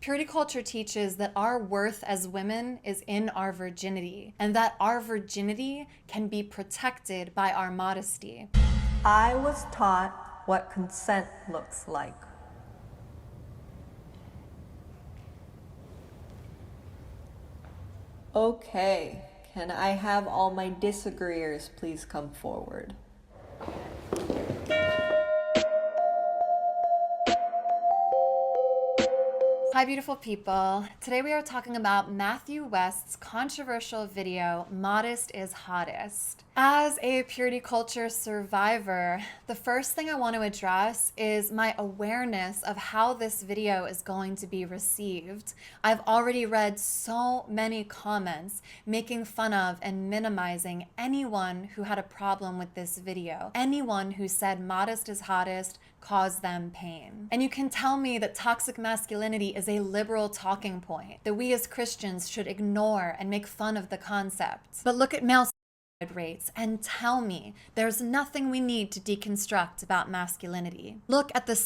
Purity culture teaches that our worth as women is in our virginity, and that our virginity can be protected by our modesty. I was taught what consent looks like. Okay, can I have all my disagreeers please come forward? Hi beautiful people. Today we are talking about Matthew West's controversial video, Modest is Hottest. As a purity culture survivor, the first thing I want to address is my awareness of how this video is going to be received. I've already read so many comments making fun of and minimizing anyone who had a problem with this video. Anyone who said modest is hottest caused them pain. And you can tell me that toxic masculinity is a liberal talking point, that we as Christians should ignore and make fun of the concept. But look at male rates and tell me there's nothing we need to deconstruct about masculinity. Look at the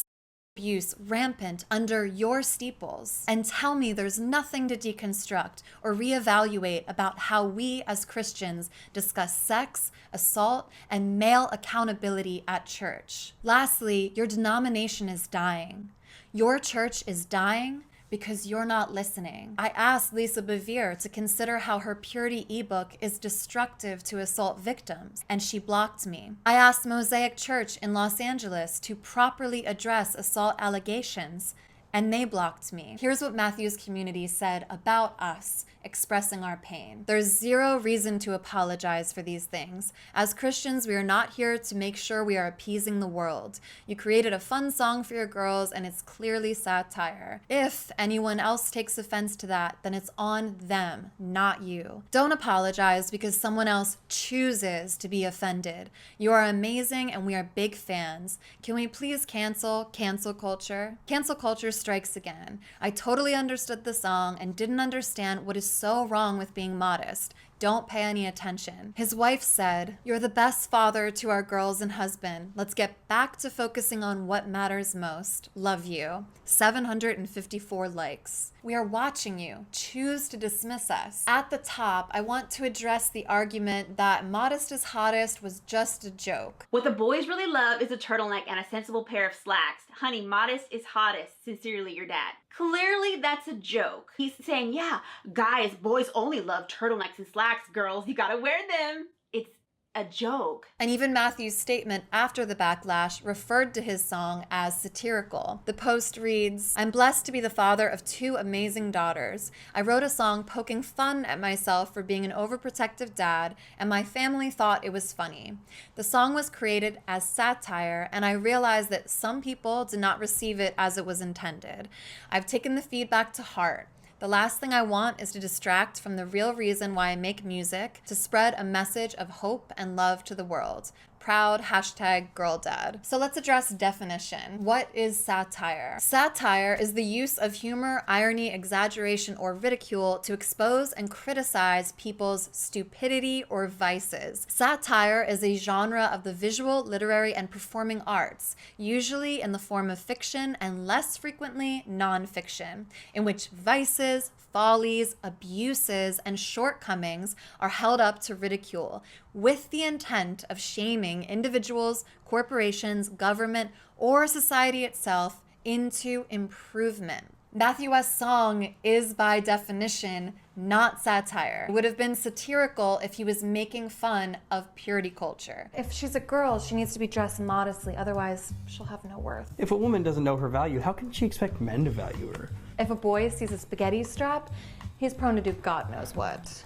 abuse rampant under your steeples and tell me there's nothing to deconstruct or reevaluate about how we as Christians discuss sex, assault, and male accountability at church. Lastly, your denomination is dying. Your church is dying because you're not listening. I asked Lisa Bevere to consider how her Purity ebook is destructive to assault victims, and she blocked me. I asked Mosaic Church in Los Angeles to properly address assault allegations, and they blocked me. Here's what Matthew's community said about us expressing our pain. There's zero reason to apologize for these things. As Christians, we are not here to make sure we are appeasing the world. You created a fun song for your girls, and it's clearly satire. If anyone else takes offense to that, then it's on them, not you. Don't apologize because someone else chooses to be offended. You are amazing, and we are big fans. Can we please cancel culture? Cancel culture strikes again. I totally understood the song and didn't understand what is so wrong with being modest. Don't pay any attention. His wife said, "You're the best father to our girls and husband. Let's get back to focusing on what matters most. Love you." 754 likes. We are watching you. Choose to dismiss us. At the top, I want to address the argument that Modest is Hottest was just a joke. What the boys really love is a turtleneck and a sensible pair of slacks. Honey, Modest is hottest. Sincerely, your dad. Clearly, that's a joke. He's saying, yeah, guys, boys only love turtlenecks and slacks, girls. You gotta wear them. It's a joke. And even Matthew's statement after the backlash referred to his song as satirical. The post reads, "I'm blessed to be the father of 2 amazing daughters. I wrote a song poking fun at myself for being an overprotective dad, and my family thought it was funny. The song was created as satire, and I realized that some people did not receive it as it was intended. I've taken the feedback to heart. The last thing I want is to distract from the real reason why I make music, to spread a message of hope and love to the world. Proud, #girldad. So let's address definition. What is satire? Satire is the use of humor, irony, exaggeration, or ridicule to expose and criticize people's stupidity or vices. Satire is a genre of the visual, literary, and performing arts, usually in the form of fiction and less frequently nonfiction, in which vices, follies, abuses, and shortcomings are held up to ridicule, with the intent of shaming individuals, corporations, government, or society itself into improvement. Matthew West's song is by definition not satire. It would have been satirical if he was making fun of purity culture. If she's a girl, she needs to be dressed modestly, otherwise she'll have no worth. If a woman doesn't know her value, how can she expect men to value her? If a boy sees a spaghetti strap, he's prone to do God knows what.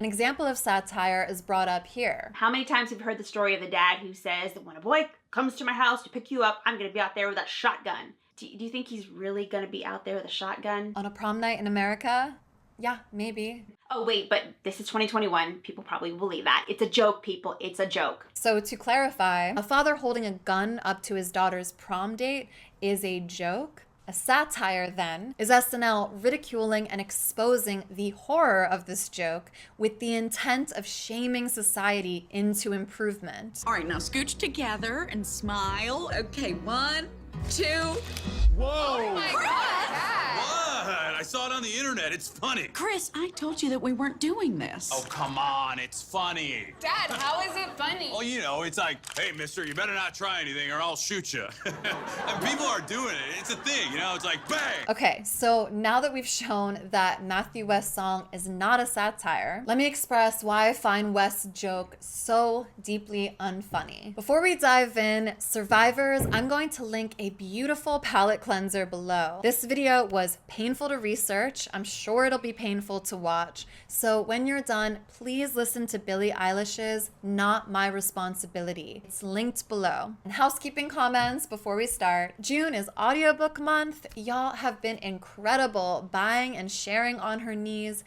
An example of satire is brought up here. How many times have you heard the story of the dad who says that when a boy comes to my house to pick you up, I'm gonna be out there with a shotgun? Do you think he's really gonna be out there with a shotgun? On a prom night in America? Yeah, maybe. Oh wait, but this is 2021. People probably believe that. It's a joke, people. It's a joke. So to clarify, a father holding a gun up to his daughter's prom date is a joke. A satire, then, is SNL ridiculing and exposing the horror of this joke with the intent of shaming society into improvement. All right, now scooch together and smile. Okay, 1, 2. Whoa! Oh my God! saw it on the internet. It's funny. Chris, I told you that we weren't doing this. Oh, come on. It's funny. Dad, how is it funny? Oh, you know, it's like, hey, mister, you better not try anything or I'll shoot you. And people are doing it. It's a thing, you know? It's like, bang! Okay, so now that we've shown that Matthew West's song is not a satire, let me express why I find West's joke so deeply unfunny. Before we dive in, survivors, I'm going to link a beautiful palette cleanser below. This video was painful to research. I'm sure it'll be painful to watch. So when you're done, please listen to Billie Eilish's Not My Responsibility. It's linked below. And housekeeping comments before we start. June is audiobook month. Y'all have been incredible buying and sharing On Her Knees,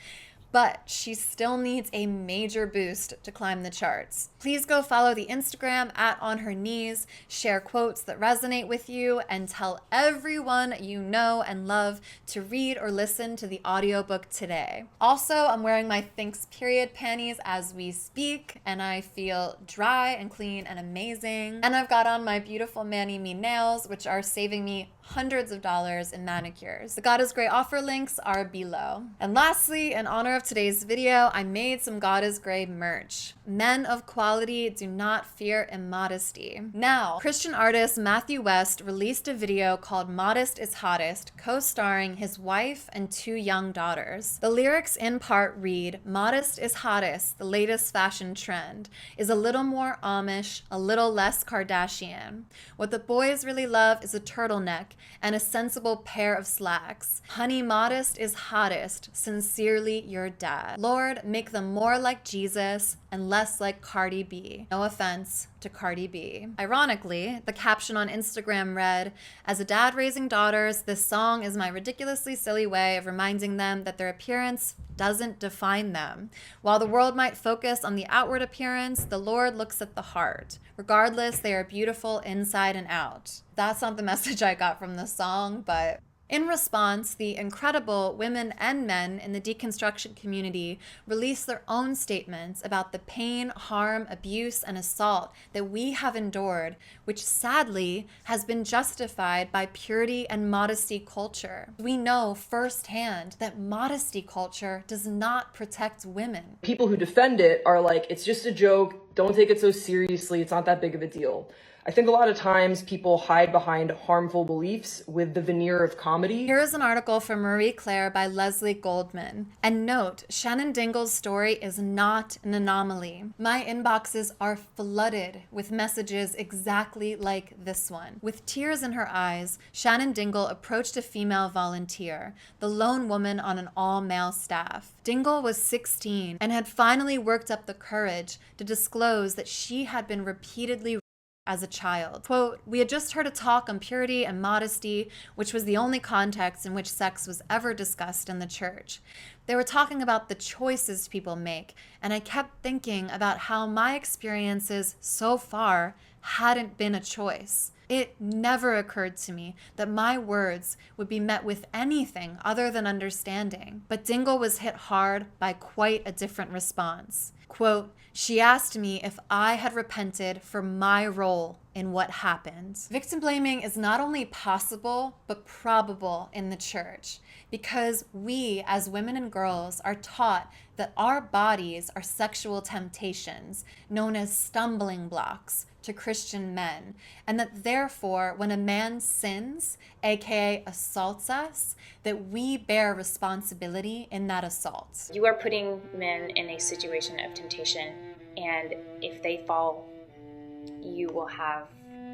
but she still needs a major boost to climb the charts. Please go follow the Instagram at On Her Knees, share quotes that resonate with you, and tell everyone you know and love to read or listen to the audiobook today. Also, I'm wearing my Thinks Period panties as we speak, and I feel dry and clean and amazing. And I've got on my beautiful ManiMe Nails, which are saving me hundreds of dollars in manicures. The God is Grey offer links are below. And lastly, in honor of today's video, I made some God is Grey merch. Men of quality do not fear immodesty. Now, Christian artist Matthew West released a video called Modest is Hottest, co-starring his wife and 2 young daughters. The lyrics in part read, "Modest is hottest, the latest fashion trend, is a little more Amish, a little less Kardashian. What the boys really love is a turtleneck and a sensible pair of slacks. Honey, modest is hottest, sincerely your dad. Lord, make them more like Jesus and less like Cardi B." No offense to Cardi B. Ironically, the caption on Instagram read, "As a dad raising daughters, this song is my ridiculously silly way of reminding them that their appearance doesn't define them. While the world might focus on the outward appearance, the Lord looks at the heart. Regardless, they are beautiful inside and out." That's not the message I got from the song, but in response, the incredible women and men in the deconstruction community released their own statements about the pain, harm, abuse, and assault that we have endured, which sadly has been justified by purity and modesty culture. We know firsthand that modesty culture does not protect women. People who defend it are like, it's just a joke, don't take it so seriously, it's not that big of a deal. I think a lot of times people hide behind harmful beliefs with the veneer of comedy. Here is an article from Marie Claire by Leslie Goldman. And note, Shannon Dingle's story is not an anomaly. My inboxes are flooded with messages exactly like this one. With tears in her eyes, Shannon Dingle approached a female volunteer, the lone woman on an all-male staff. Dingle was 16 and had finally worked up the courage to disclose that she had been repeatedly as a child. Quote, "We had just heard a talk on purity and modesty, which was the only context in which sex was ever discussed in the church. They were talking about the choices people make, and I kept thinking about how my experiences so far hadn't been a choice. It never occurred to me that my words would be met with anything other than understanding." But Dingle was hit hard by quite a different response. Quote, "She asked me if I had repented for my role in what happened." Victim blaming is not only possible, but probable in the church, because we as women and girls are taught that our bodies are sexual temptations, known as stumbling blocks to Christian men, and that therefore when a man sins, aka assaults us, that we bear responsibility in that assault. You are putting men in a situation of temptation, and if they fall, you will have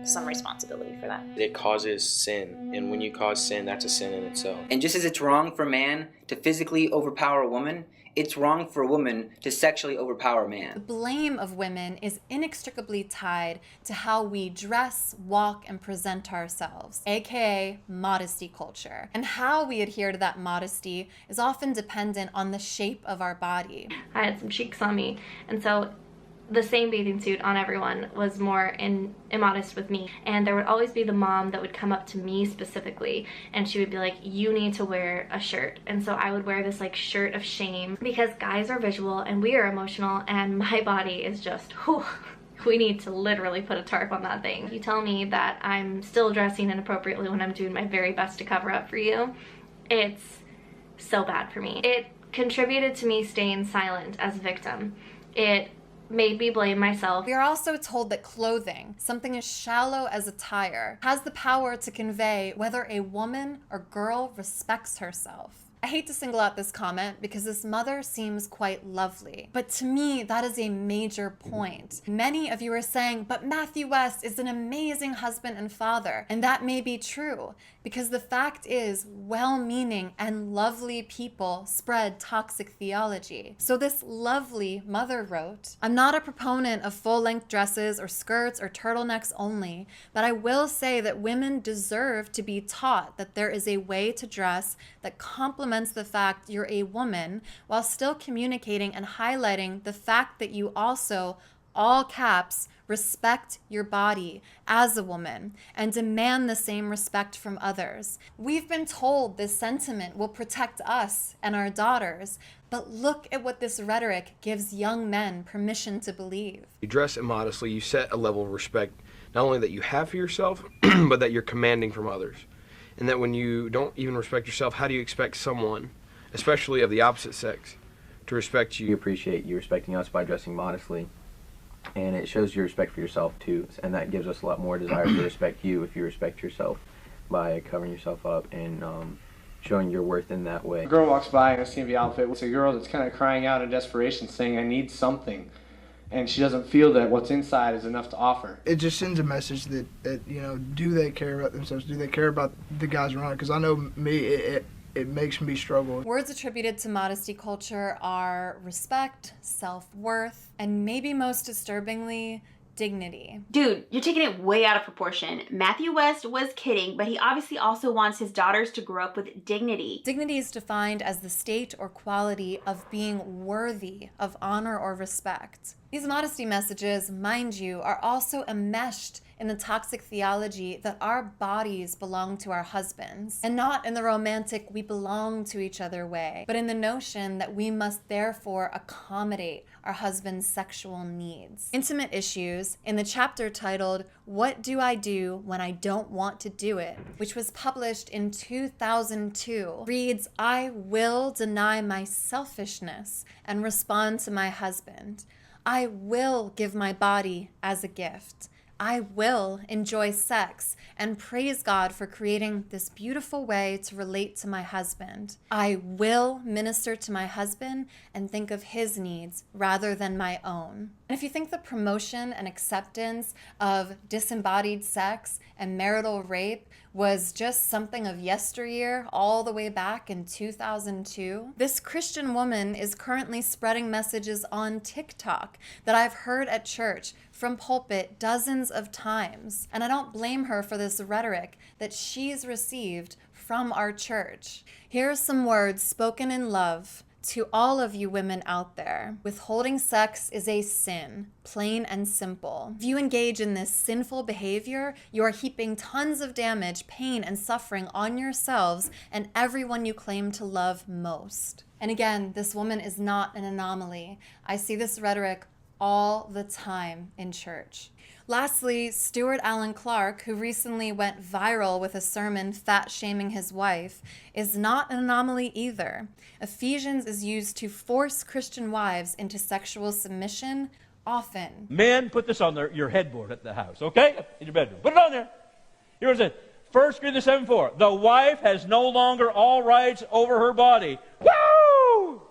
some responsibility for that. It causes sin, and when you cause sin, that's a sin in itself. And just as it's wrong for a man to physically overpower a woman, it's wrong for a woman to sexually overpower a man. The blame of women is inextricably tied to how we dress, walk, and present ourselves, aka modesty culture. And how we adhere to that modesty is often dependent on the shape of our body. I had some cheeks on me, and so the same bathing suit on everyone was more immodest with me. And there would always be the mom that would come up to me specifically, and she would be like, "You need to wear a shirt." And so I would wear this like shirt of shame, because guys are visual and we are emotional, and my body is just, whew, we need to literally put a tarp on that thing. You tell me that I'm still dressing inappropriately when I'm doing my very best to cover up for you. It's so bad for me. It contributed to me staying silent as a victim. It made me blame myself. We are also told that clothing, something as shallow as attire, has the power to convey whether a woman or girl respects herself. I hate to single out this comment because this mother seems quite lovely, but to me, that is a major point. Many of you are saying, but Matthew West is an amazing husband and father, and that may be true, because the fact is, well-meaning and lovely people spread toxic theology. So this lovely mother wrote, I'm not a proponent of full-length dresses or skirts or turtlenecks only, but I will say that women deserve to be taught that there is a way to dress that complements the fact you're a woman while still communicating and highlighting the fact that you also, all caps, respect your body as a woman and demand the same respect from others. We've been told this sentiment will protect us and our daughters, but look at what this rhetoric gives young men permission to believe. You dress immodestly, you set a level of respect not only that you have for yourself, but that you're commanding from others. And that when you don't even respect yourself, how do you expect someone, especially of the opposite sex, to respect you? We appreciate you respecting us by dressing modestly, and it shows your respect for yourself too, and that gives us a lot more desire to respect you if you respect yourself by covering yourself up and showing your worth in that way. A girl walks by in a CMV outfit. It's a girl that's kind of crying out in desperation, saying, I need something. And she doesn't feel that what's inside is enough to offer. It just sends a message that you know, do they care about themselves? Do they care about the guys around? Because I know me, it makes me struggle. Words attributed to modesty culture are respect, self-worth, and maybe most disturbingly, dignity. Dude, you're taking it way out of proportion. Matthew West was kidding, but he obviously also wants his daughters to grow up with dignity. Dignity is defined as the state or quality of being worthy of honor or respect. These modesty messages, mind you, are also enmeshed in the toxic theology that our bodies belong to our husbands, and not in the romantic we belong to each other way, but in the notion that we must therefore accommodate our husband's sexual needs. Intimate Issues, in the chapter titled, What Do I Do When I Don't Want to Do It?, which was published in 2002, reads, I will deny my selfishness and respond to my husband. I will give my body as a gift. I will enjoy sex and praise God for creating this beautiful way to relate to my husband. I will minister to my husband and think of his needs rather than my own. And if you think the promotion and acceptance of disembodied sex and marital rape was just something of yesteryear all the way back in 2002, this Christian woman is currently spreading messages on TikTok that I've heard at church from pulpit dozens of times. And I don't blame her for this rhetoric that she's received from our church. Here are some words spoken in love to all of you women out there. Withholding sex is a sin, plain and simple. If you engage in this sinful behavior, you are heaping tons of damage, pain, and suffering on yourselves and everyone you claim to love most. And again, this woman is not an anomaly. I see this rhetoric all the time in church. Lastly, Stuart Alan Clark, who recently went viral with a sermon fat-shaming his wife, is not an anomaly either. Ephesians is used to force Christian wives into sexual submission often. Men, put this on your headboard at the house, okay? In your bedroom. Put it on there. Here's it. 1 Corinthians 7:4. The wife has no longer all rights over her body. Woo!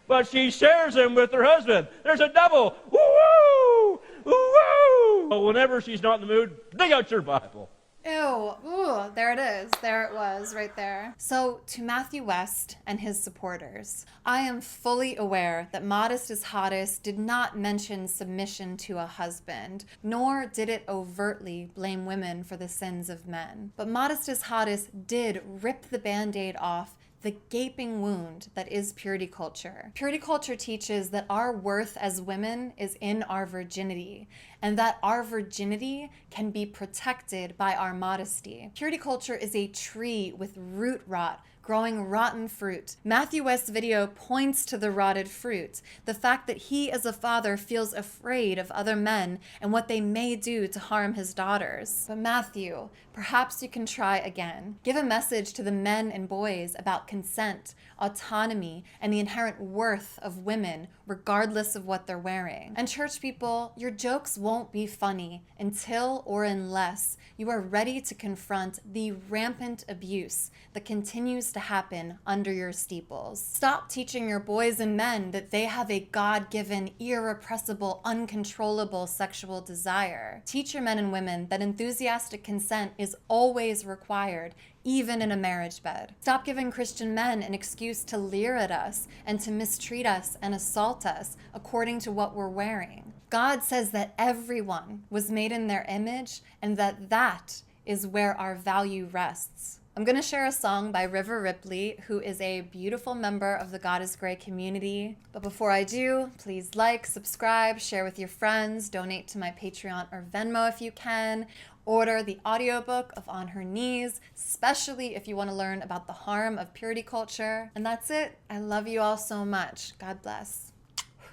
But she shares them with her husband. There's a double. Woo! Woo! Whenever she's not in the mood, dig out your Bible. Ew, ooh, there it is. There it was, right there. So, to Matthew West and his supporters, I am fully aware that Modest is Hottest did not mention submission to a husband, nor did it overtly blame women for the sins of men. But Modest is Hottest did rip the Band-Aid off the gaping wound that is purity culture. Purity culture teaches that our worth as women is in our virginity, and that our virginity can be protected by our modesty. Purity culture is a tree with root rot growing rotten fruit. Matthew West's video points to the rotted fruit, the fact that he as a father feels afraid of other men and what they may do to harm his daughters. But Matthew, perhaps you can try again. Give a message to the men and boys about consent, autonomy, and the inherent worth of women, regardless of what they're wearing. And church people, your jokes won't be funny until or unless you are ready to confront the rampant abuse that continues to happen under your steeples. Stop teaching your boys and men that they have a God-given, irrepressible, uncontrollable sexual desire. Teach your men and women that enthusiastic consent is always required, even in a marriage bed. Stop giving Christian men an excuse to leer at us and to mistreat us and assault us according to what we're wearing. God says that everyone was made in their image and that is where our value rests. I'm going to share a song by River Ripley, who is a beautiful member of the God is Grey community. But before I do, please like, subscribe, share with your friends, donate to my Patreon or Venmo if you can. Order the audiobook of On Her Knees, especially if you want to learn about the harm of purity culture. And that's it. I love you all so much. God bless.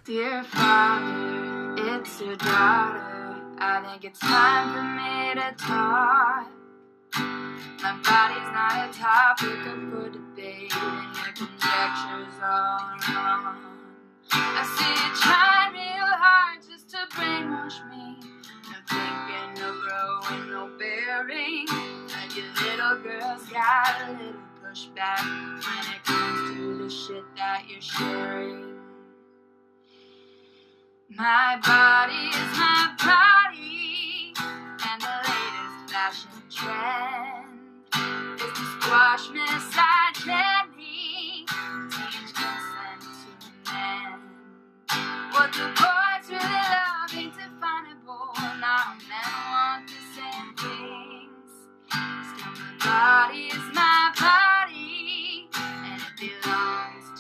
Dear Father, it's your daughter. I think it's time for me to talk. My body's not a topic up for debate, and your conjectures are wrong. I see you trying real hard just to brainwash me. No thinking, no growing, no bearing. And your little girl's got a little pushback when it comes to the shit that you're sharing. My body is my body, and the latest fashion trend is to squash misogyny, teach consent to men. What the boys really love ain't definable, not men want the same things. Still my body is my body, and it belongs